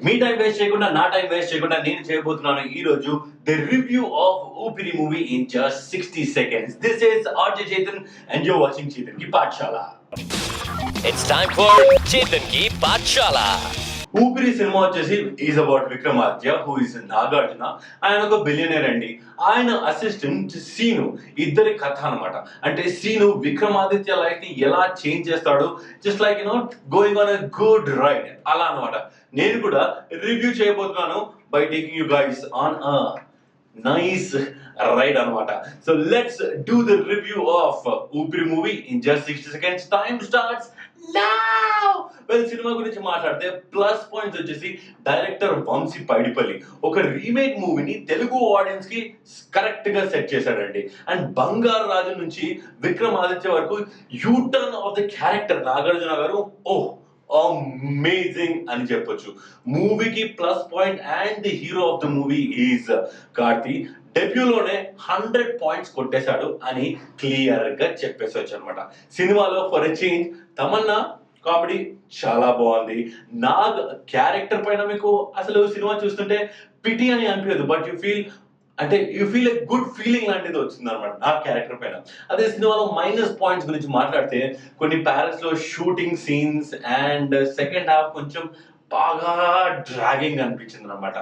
మీ time waste చేయకుండా నా time waste చేయకుండా నేను చేయబోతున్నాను ఈ రోజు the review of Oopiri movie in just 60 seconds. This is RJ Chetan and you're watching Chetan Ki Pathshala. It's time for Chetan Ki Pathshala. ఊపిరి cinema వచ్చేసి is about Vikramaditya who is Nagarjuna. ఆయన ఒక బిలియనర్ అండి. ఆయన అసిస్టెంట్ సీను, ఇద్దరి కథ అనమాట. అంటే సీను విక్రమాదిత్య లైఫ్ ని ఎలా చేంజ్ చేస్తాడు, just like going on a good ride అలా అనమాట. నేను కూడా రివ్యూ చేయబోతున్నాను by taking you guys on a nice ride అనమాట. So let's do the review of Oopiri movie in just 60 seconds. Time starts now. Well, సినిమా గురించి మాట్లాడితే ప్లస్ పాయింట్స్ వచ్చేసి డైరెక్టర్ వంశీ పైడిపల్లి ఒక రీమేక్ మూవీని తెలుగు ఆడియన్స్ కి కరెక్ట్ గా సెట్ చేశాడండి. అండ్ బంగారు రాజు నుంచి విక్రమాదిత్య వరకు U turn of the character Nagarjuna garu amazing అని చెప్పొచ్చు. మూవీకి plus point and the hero of the movie is Karthi. డెబ్యూలోనే 100 points కొట్టేశాడు అని క్లియర్ గా చెప్పేసొచ్చు అనమాట. సినిమాలో for a change Tamannaah comedy చాలా బాగుంది. నాగ్ క్యారెక్టర్ పైన మీకు అసలు సినిమా చూస్తుంటే పిటి అని అనిపించదు, but you feel a good feeling లాంటిది వచ్చింది అనమాట నా క్యారెక్టర్ పైన. అదే సినిమాలో మైనస్ పాయింట్స్ గురించి మాట్లాడితే కొన్ని ప్యారిస్ లో shooting scenes and second half కొంచెం బాగా డ్రాగింగ్ అనిపించింది అనమాట.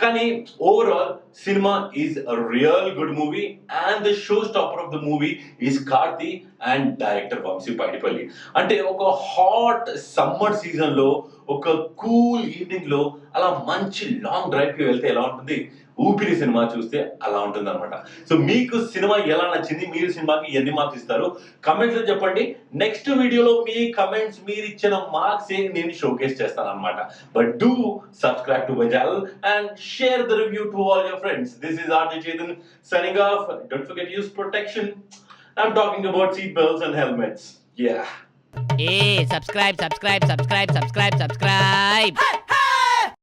కానీ overall cinema is a real good movie and the show stopper of the movie is Karthi and director Vamshi Paidipally. అంటే ఒక హాట్ సమ్మర్ సీజన్ లో ఒక కూల్ ఈవినింగ్ లో అలా మంచి లాంగ్ డ్రైవ్ కి వెళ్తే ఎలా ఉంటుంది, ఊపిరి సినిమా చూస్తే అలా ఉంటుంది అనమాట. సో మీకు సినిమా ఎలా నచ్చింది, మీరు సినిమాకి ఎన్ని మార్క్స్ ఇస్తారు కమెంట్స్ లో చెప్పండి. నెక్స్ట్ వీడియోలో మీ కమెంట్స్, మీరు ఇచ్చిన మార్క్స్ నేను షోకేస్ చేస్తాను అనమాట. But do subscribe to my channel and share the review to all your friends. This is RJ Chetan signing off. Don't forget to use protection. I'm talking about seat belts and helmets. Yeah. Hey, subscribe.